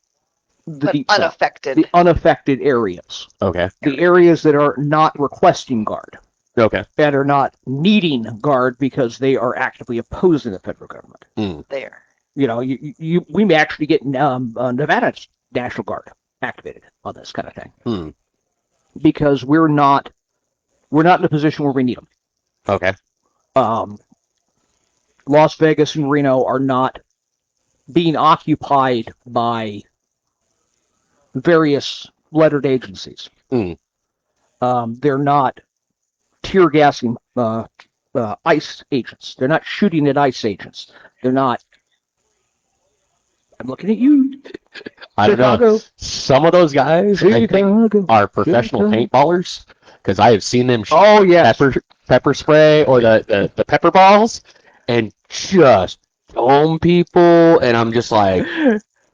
But deep south, unaffected. the unaffected areas, Okay. the areas that are not requesting guard Okay. and are not needing guard because they are actively opposing the federal government. There. You know, we may actually get Nevada's National Guard activated on this kind of thing because we're not in a position where we need them. Okay. Las Vegas and Reno are not being occupied by various lettered agencies. They're not tear gassing ICE agents. They're not shooting at ICE agents. They're not. I'm looking at you. I don't know. Chicago. Some of those guys I think, Chicago. are professional Chicago. paintballers because I have seen them shoot Oh yes. pepper spray or the pepper balls and just dome people, and I'm just like,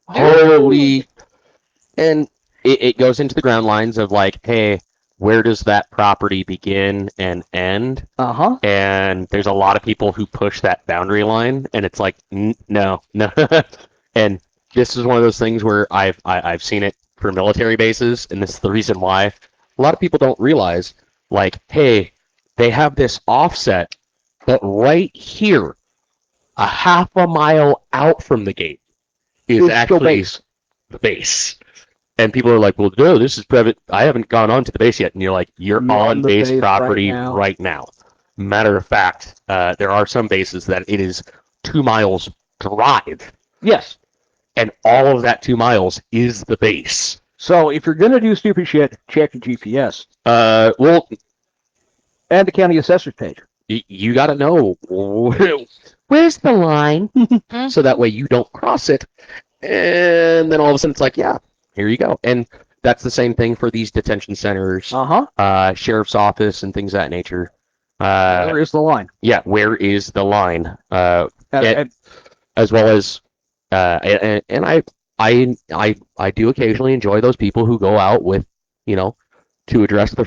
holy. And it goes into the ground lines of like, hey, where does that property begin and end? Uh-huh. And there's a lot of people who push that boundary line, and it's like, no. And this is one of those things where I've seen it for military bases, and this is the reason why a lot of people don't realize, like, hey, they have this offset, but right here a half a mile out from the gate is It's actually still base. the base. And people are like, well, no, this is private. I haven't gone on to the base yet. And you're like, you're on the base base property right now. Matter of fact, there are some bases that it is 2 miles drive. Yes. And all of that 2 miles is the base. So if you're going to do stupid shit, check your GPS. Well, And the county assessor's page. you got to know where's the line so that way you don't cross it. And then all of a sudden it's like, yeah, here you go. And that's the same thing for these detention centers, sheriff's office, and things of that nature. Where is the line? Yeah, where is the line? And As well as, and I do occasionally enjoy those people who go out with, to address the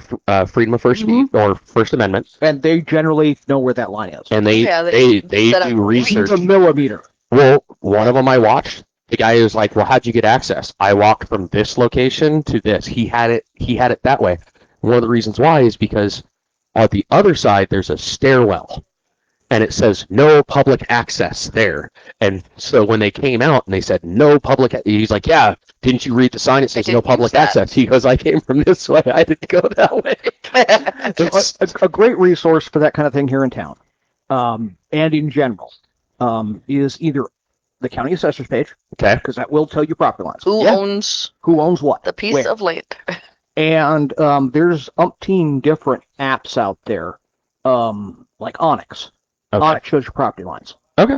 freedom of first speech or First Amendment, and they generally know where that line is. and they set up do research. Even a millimeter. Well, one of them I watched, the guy was like, well, how'd you get access? I walked from this location to this. He had it that way. One of the reasons why is because on the other side there's a stairwell, and it says no public access there. And so when they came out and they said no public, he's like, yeah, didn't you read the sign? It says no didn't public use that. access. He goes, I came from this way. I didn't go that way. A great resource for that kind of thing here in town, and in general, is either the county assessor's page, Okay. because that will tell you property lines. Who owns Who owns what? the piece where. of land? And there's umpteen different apps out there, like Onyx. Okay. Onyx shows your property lines. Okay.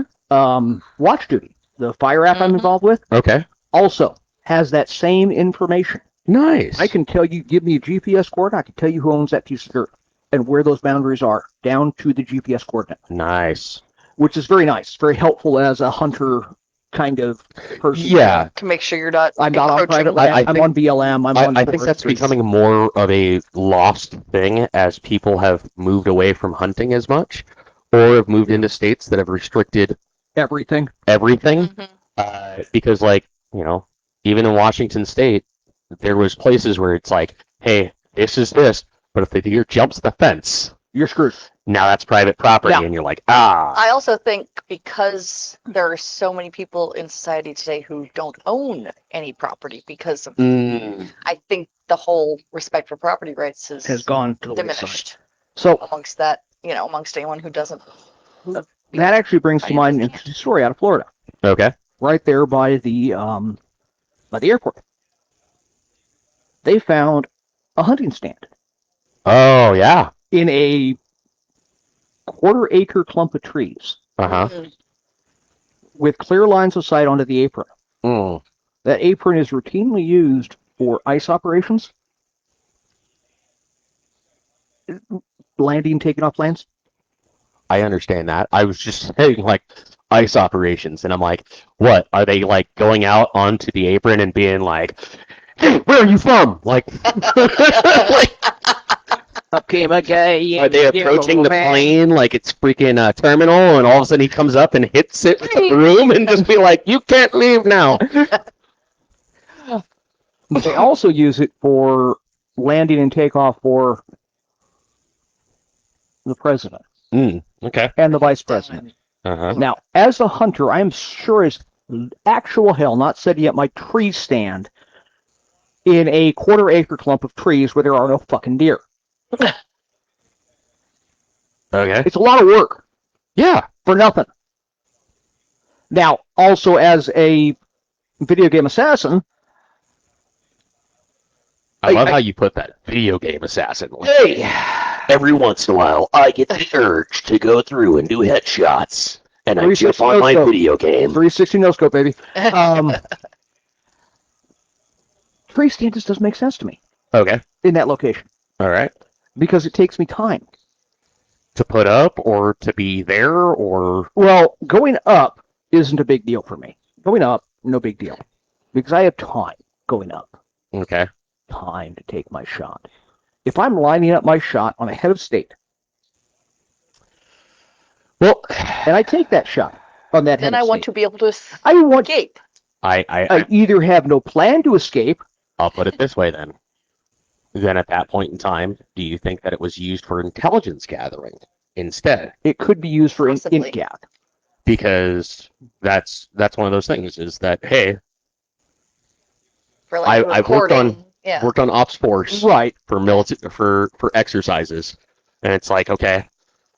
Watch Duty, the fire app I'm Mhm. involved with, Okay. also has that same information. Nice. I can tell you, give me a GPS coordinate, I can tell you who owns that piece of dirt and where those boundaries are, down to the GPS coordinate, Nice. which is very nice, very helpful as a hunter kind of person. Yeah. To make sure you're not I'm not on encroaching. private land. I I'm think- on BLM. I'm on I think that's forestry. becoming more of a lost thing as people have moved away from hunting as much, or have moved into states that have restricted everything. everything. Mhm. Because, like, even in Washington State, there was places where it's like, hey, this is this, but if the deer jumps the fence, You're screwed. now that's private property, Yeah. and you're like, ah. I also think because there are so many people in society today who don't own any property because of, I think the whole respect for property rights Has gone to the wayside. diminished So amongst that, amongst anyone who doesn't. that actually brings to mind an interesting story out of Florida, Okay. right there by the airport. They found a hunting stand Oh, yeah. in a quarter-acre clump of trees Uh-huh. Mm. with clear lines of sight onto the apron. Mm. That apron is routinely used for ice operations, landing, taking off planes. I understand that. I was just saying, like, ice operations, and I'm like, what? Are they, like, going out onto the apron and being like, hey, where are you from? Like, like, Up came a guy. are they approaching the plane like it's freaking a terminal, and all of a sudden he comes up and hits it with the broom and just be like, you can't leave now. They also use it for landing and takeoff for the president Okay. and the vice president. Uh-huh. Now, as a hunter, I'm sure as actual hell not setting up my tree stand in a quarter-acre clump of trees where there are no fucking deer. Okay. It's a lot of work Yeah. for nothing. Now, also as a video game assassin, I love I- how you put that. Video game assassin. Like, hey, every once in a while, I get the urge to go through and do headshots, and I 360 jump on my no-scope. video game. 360 no-scope, baby. Tree stand just doesn't make sense to me Okay. in that location All right. because it takes me time. To put up or to be there or Well, going up isn't a big deal for me. Going up, no big deal. Because I have time going up. okay. Time to take my shot. If I'm lining up my shot on a head of state, Well, and I take that shot on that head Then of I want state, to be able to I want. escape. I either have no plan to escape. I'll put it this way then. Then at that point in time, do you think that it was used for intelligence gathering instead? It could be used for Possibly. INCGAT. because that's one of those things. Is that hey, For like I've worked recording. on Yeah. worked on ops force Right. for for exercises, and it's like okay,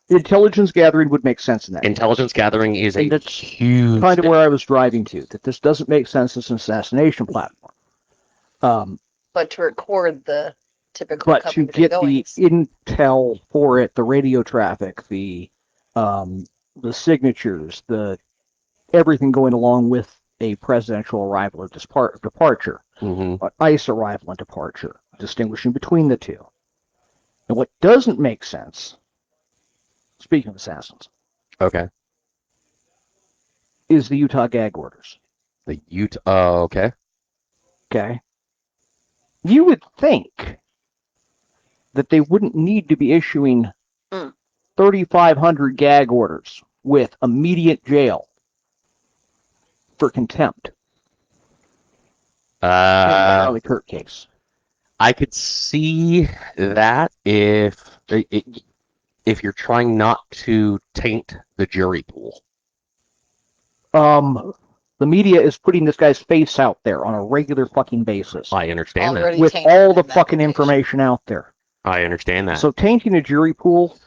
Intelligence gathering would make sense in that. intelligence gathering is And a that's huge kind of thing. where I was driving to, that this doesn't make sense as an assassination platform. But to record the typical But to comings and get the goings. intel for it, the radio traffic, the signatures, the everything going along with a presidential arrival or departure, Mm-hmm. an ICE arrival and departure, distinguishing between the two. And what doesn't make sense, speaking of assassins, Okay. is the Utah gag orders. The Utah. Oh, okay. Okay? You would think that they wouldn't need to be issuing 3,500 gag orders with immediate jail for contempt in the Charlie Kirk case. I could see that if you're trying not to taint the jury pool. The media is putting this guy's face out there on a regular fucking basis I understand that. Already with tainted all the in that fucking location. information out there. I understand that. So tainting a jury pool,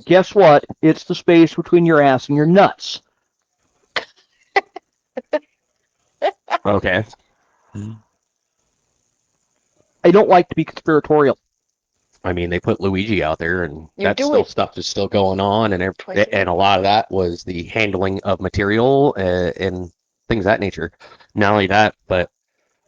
guess what? It's the space between your ass and your nuts. Okay. I don't like to be conspiratorial. I mean, they put Luigi out there, and You that do still it. stuff is still going on, and Twice a and a lot of that was the handling of material and things of that nature. Not only that, but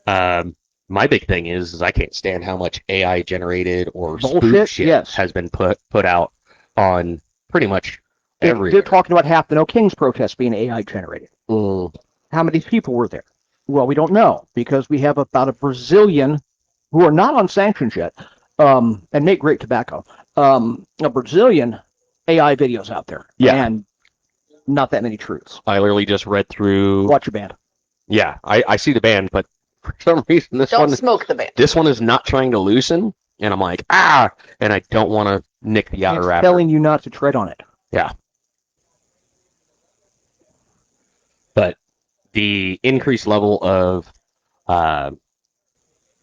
my big thing is I can't stand how much AI generated or spoof Bullshit? shit Yes. has been put out on pretty much They're everywhere. talking about half the No Kings protests being AI generated. Mm. How many people were there? Well, we don't know because we have about a Brazilian who are not on sanctions yet, and make great tobacco. A Brazilian AI videos out there, Yeah. and not that many truths. I literally just read through. Watch your band. Yeah, I see the band, but for some reason Don't smoke the band. this one is not trying to loosen, and I'm like and I don't want to nick the outer It's wrapper. telling you not to tread on it. Yeah. But the increased level of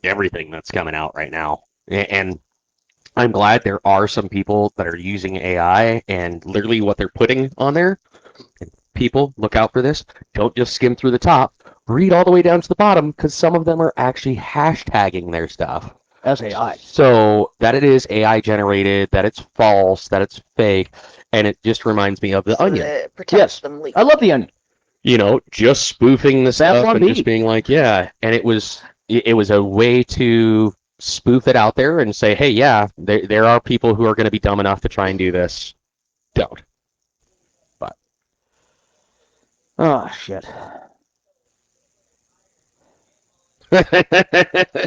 everything that's coming out right now, and I'm glad there are some people that are using AI and literally what they're putting on there. And people, look out for this. Don't just skim through the top. Read all the way down to the bottom because some of them are actually hashtagging their stuff. As AI. So that it is AI generated, that it's false, that it's fake, and it just reminds me of the So Onion. that it protects Yes. them legally. I love the Onion. You know, just spoofing the stuff on and me. just being like, yeah, and it was a way to spoof it out there and say, hey, yeah, there are people who are going to be dumb enough to try and do this. Don't. But Oh, shit.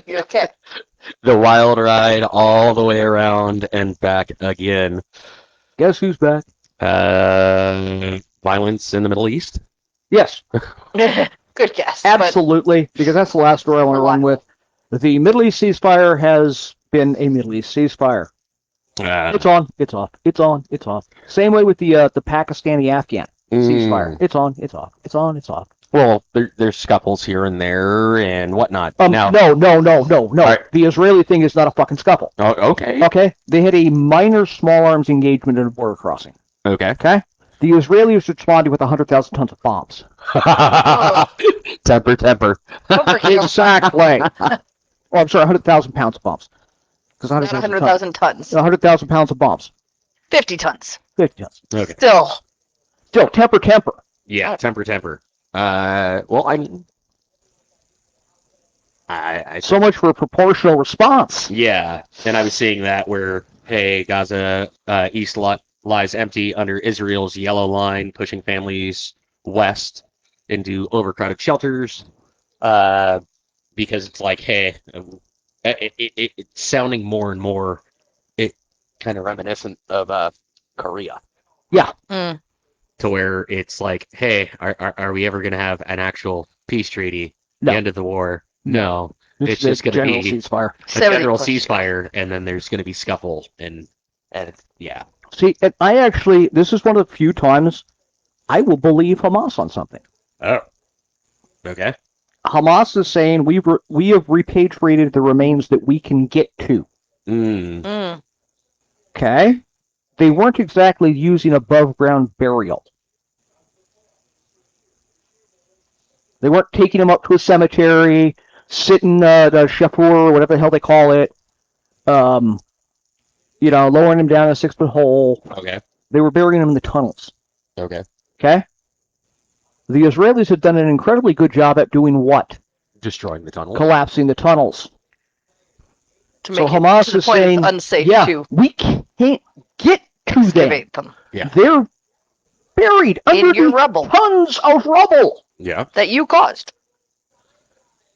You're okay. the wild ride all the way around and back again. Guess who's back? Violence in the Middle East. Yes, Good guess. but absolutely, because that's the last story I want to run with. The Middle East ceasefire has been a Middle East ceasefire. It's on, it's off, it's on, it's off. Same way with the Pakistani-Afghan ceasefire. It's on, it's off, it's on, it's off. Well, there's scuffles here and there and whatnot. Now, No. right. The Israeli thing is not a fucking scuffle. Oh, okay. Okay? They had a minor small arms engagement at a border crossing. Okay. Okay? The Israelis responded with 100,000 tons of bombs. Temper. overkill. Exactly. I'm sorry, 100,000 pounds of bombs. Because Not 100,000 tons. 100,000 pounds of bombs. 50 tons. 50 tons. Okay. Still. Still, temper. Yeah, temper. Well, I mean, I So much for a proportional response. yeah, and I was seeing that where, hey, Gaza east lot lies empty under Israel's yellow line, pushing families west into overcrowded shelters, because it's like, hey, it's sounding more and more, it kind of reminiscent of Korea. Yeah. Mm. To where it's like, hey, are we ever going to have an actual peace treaty? No. The end of the war? No. It's a just going to general be ceasefire. a 70 general plus. ceasefire, and then there's going to be scuffle, and yeah. See, and this is one of the few times I will believe Hamas on something. Oh, okay. Hamas is saying we have repatriated the remains that we can get to. Mm. Okay? They weren't exactly using above ground burial. They weren't taking them up to a cemetery, sitting the shafur or whatever the hell they call it, lowering them down in a 6-foot hole. Okay. They were burying them in the tunnels. Okay. Okay? The Israelis had done an incredibly good job at doing what? Destroying the tunnel. Collapsing the tunnels. To So make Hamas it to the is point saying, it's unsafe yeah, to we can't get to them. excavate them. Yeah. They're buried In your underneath rubble. tons of rubble. Yeah. That you caused.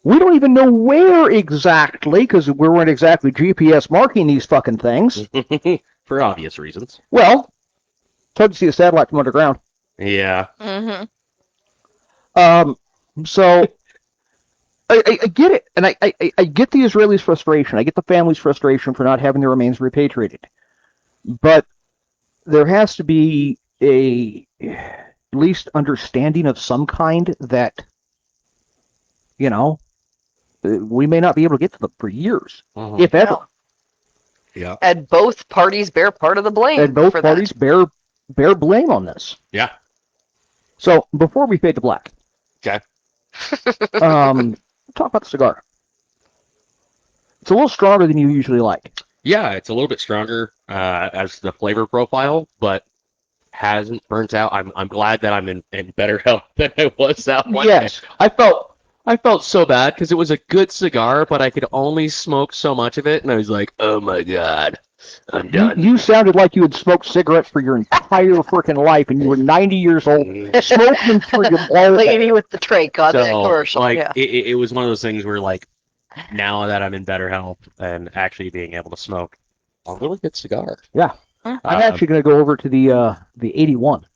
We don't even know where exactly, because we weren't exactly GPS marking these fucking things. For obvious reasons. Well, it's hard to see a satellite from underground. Yeah. Mm-hmm. So I get it, and I get the Israelis' frustration. I get the family's frustration for not having their remains repatriated. But there has to be at least understanding of some kind that, we may not be able to get to them for years, if ever. No. Yeah. And both parties bear part of the blame. And both for parties that. bear blame on this. Yeah. So before we fade to black, Okay. talk about the cigar. It's a little stronger than you usually like. Yeah, it's a little bit stronger as the flavor profile, but hasn't burnt out. I'm glad that I'm in better health than I was that one Yes. day. I felt so bad because it was a good cigar, but I could only smoke so much of it, and I was like, oh my god, I'm done. You sounded like you had smoked cigarettes for your entire freaking life, and you were 90 years old, smoking them through your blood. Lady with the trach on that commercial. Like, yeah. it was one of those things where, like, now that I'm in better health and actually being able to smoke a really good cigar. Yeah. I'm actually going to go over to the 81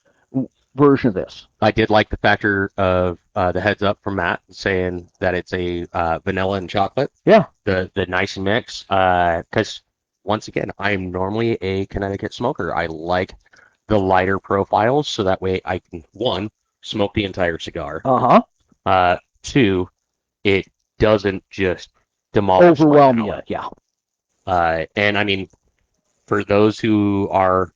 version of this. I did like the factor of the heads up from Matt saying that it's a vanilla and chocolate. Yeah. The nice mix. Because once again, I'm normally a Connecticut smoker. I like the lighter profiles so that way I can, one, smoke the entire cigar. Uh-huh. Two, it doesn't just demolish. Overwhelm you. Yeah. And I mean, for those who are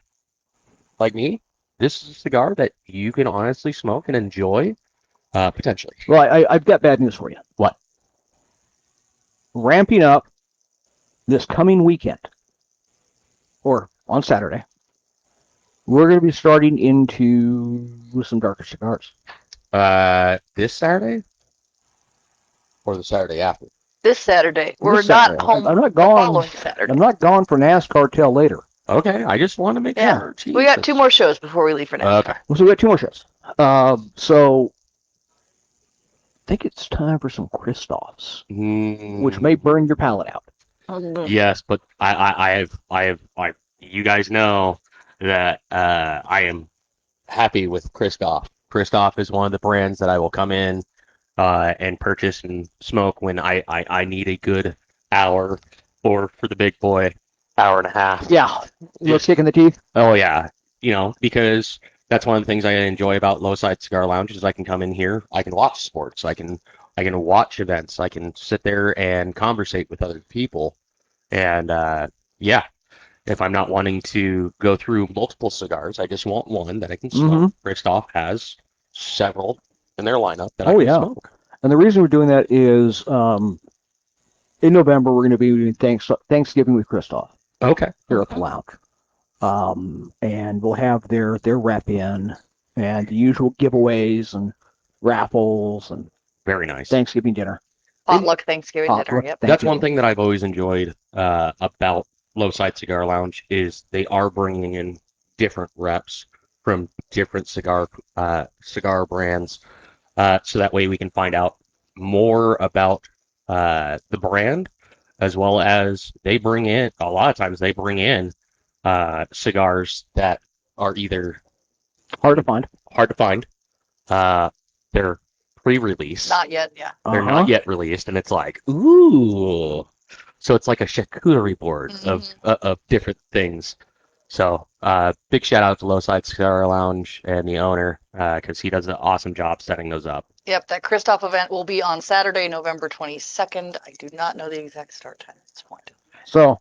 like me, this is a cigar that you can honestly smoke and enjoy, potentially. Well, I've got bad news for you. What? Ramping up this coming weekend, or on Saturday, we're going to be starting into some darker cigars. This Saturday? Or the Saturday after? This Saturday. We're This not Saturday. home I'm not the gone. following Saturday. I'm not gone for NASCAR till later. Okay, I just want to make Yeah. sure. We got Jesus. 2 more shows before we leave for now. Okay. So we got 2 more shows. So I think it's time for some Christophs, which may burn your palate out. Yes, but I have, you guys know that I am happy with Christoph. Christoph is one of the brands that I will come in and purchase and smoke when I need a good hour, or for the big boy, hour and a half. Yeah. Little kick in the teeth. Oh yeah, because that's one of the things I enjoy about Low Side Cigar Lounge is I can come in here, I can watch sports, I can watch events, I can sit there and conversate with other people, and yeah, if I'm not wanting to go through multiple cigars, I just want one that I can smoke. Christoph has several in their lineup that I can smoke. And the reason we're doing that is in November we're going to be doing Thanksgiving with Christoph. Okay. Here at the lounge. And we'll have their rep in and the usual giveaways and raffles and Very nice. Thanksgiving dinner. Potluck Thanksgiving dinner, yep. That's one thing that I've always enjoyed about Low Side Cigar Lounge is they are bringing in different reps from different cigar brands, so that way we can find out more about the brand, as well as a lot of times they bring in cigars that are either hard to find. They're pre-release. Not yet, yeah. They're not yet released, and it's like, ooh. So it's like a charcuterie board of different things. So big shout out to Lowside Cigar Lounge and the owner because he does an awesome job setting those up. Yep, that Christoph event will be on Saturday, November 22nd. I do not know the exact start time at this point. So,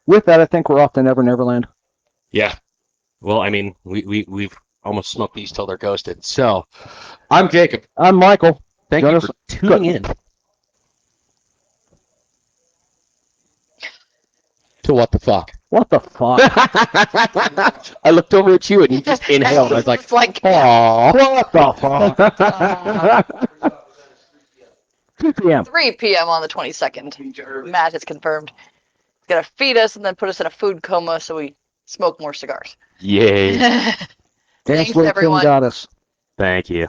with that, I think we're off to Never Neverland. Yeah. Well, I mean, we've almost smoked these till they're ghosted. So I'm Jacob. I'm Michael. Thank Join you us- for tuning in. To what the fuck? What the fuck? I looked over at you and you just inhaled. I was like, It's like, "Aw." What the fuck? 2 p.m. 3 p.m. on the 22nd. Matt has confirmed. He's going to feed us and then put us in a food coma so we smoke more cigars. Yay. Dance Thanks, Little Tim everyone. got us. Thank you.